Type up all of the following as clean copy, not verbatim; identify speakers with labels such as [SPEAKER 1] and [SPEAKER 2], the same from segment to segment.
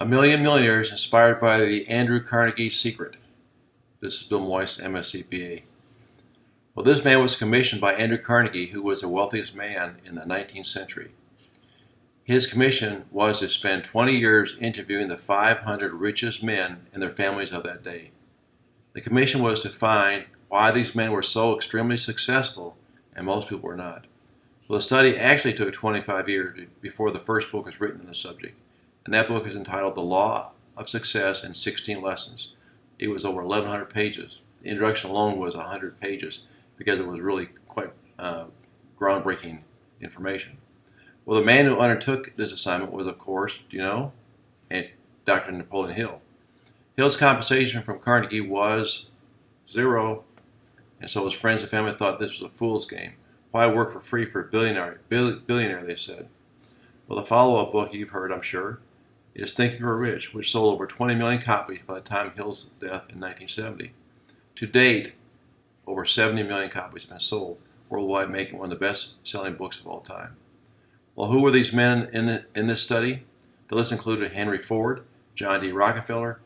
[SPEAKER 1] A Million Millionaires inspired by the Andrew Carnegie secret. This is Bill Moyce, MSCPA. Well, this man was commissioned by Andrew Carnegie, who was the wealthiest man in the 19th century. His commission was to spend 20 years interviewing the 500 richest men and their families of that day. The commission was to find why these men were so extremely successful and most people were not. Well, the study actually took 25 years before the first book was written on the subject, and that book is entitled The Law of Success in 16 Lessons. It was over 1,100 pages. The introduction alone was 100 pages because it was really quite groundbreaking information. Well, the man who undertook this assignment was, of course, do you know, Dr. Napoleon Hill. Hill's compensation from Carnegie was zero, and so his friends and family thought this was a fool's game. Why work for free for a billionaire, they said. Well, the follow-up book you've heard, I'm sure, is Think and Grow Rich, which sold over 20 million copies by the time of Hill's death in 1970. To date, over 70 million copies have been sold worldwide, making one of the best-selling books of all time. Well, who were these men in this study? The list included Henry Ford, John D. Rockefeller,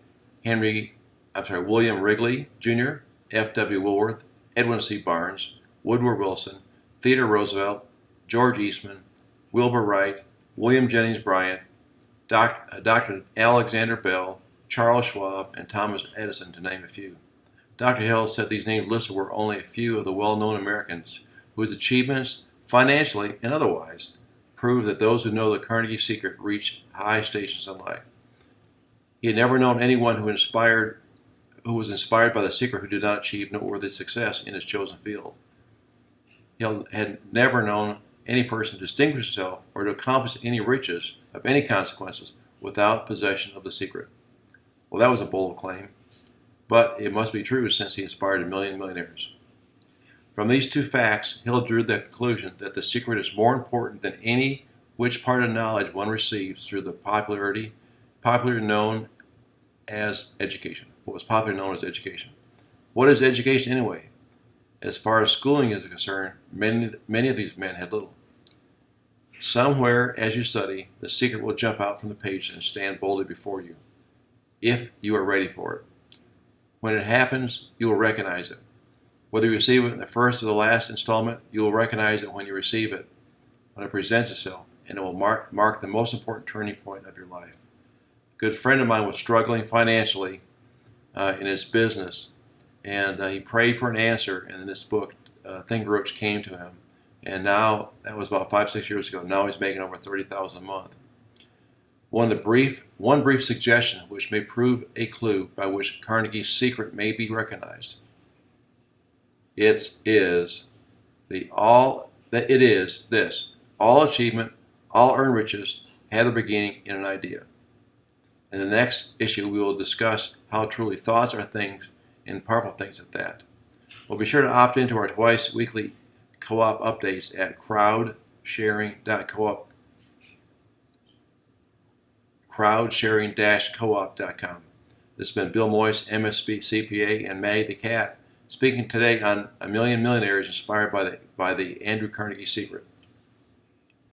[SPEAKER 1] William Wrigley Jr., F.W. Woolworth, Edwin C. Barnes, Woodrow Wilson, Theodore Roosevelt, George Eastman, Wilbur Wright, William Jennings Bryan, Dr. Alexander Bell, Charles Schwab, and Thomas Edison, to name a few. Dr. Hill said these names listed were only a few of the well-known Americans whose achievements, financially and otherwise, prove that those who know the Carnegie secret reach high stations in life. He had never known anyone who was inspired by the secret who did not achieve noteworthy success in his chosen field. He had never known any person to distinguish himself or to accomplish any riches of any consequences without possession of the secret. Well, that was a bold claim, but it must be true since he inspired a million millionaires. From these two facts, Hill drew the conclusion that the secret is more important than any which part of knowledge one receives through the popularly known as education. What was popularly known as education. What is education anyway? As far as schooling is concerned, many of these men had little. Somewhere, as you study, the secret will jump out from the page and stand boldly before you, if you are ready for it. When it happens, you will recognize it. Whether you receive it in the first or the last installment, you will recognize it when you receive it, when it presents itself, and it will mark the most important turning point of your life. A good friend of mine was struggling financially in his business, and he prayed for an answer, and in this book, Think and Grow Rich came to him. And now, that was about 5-6 years ago, now he's making over $30,000 a month. One brief suggestion which may prove a clue by which Carnegie's secret may be recognized. It is this: all achievement, all earned riches have their beginning in an idea. In the next issue, we will discuss how truly thoughts are things, and powerful things at that. Well, be sure to opt into our twice weekly co-op updates at crowdsharing-coop.com. This has been Bill Moyce, MSB CPA, and Maggie the Cat, speaking today on A Million Millionaires inspired by the Andrew Carnegie secret.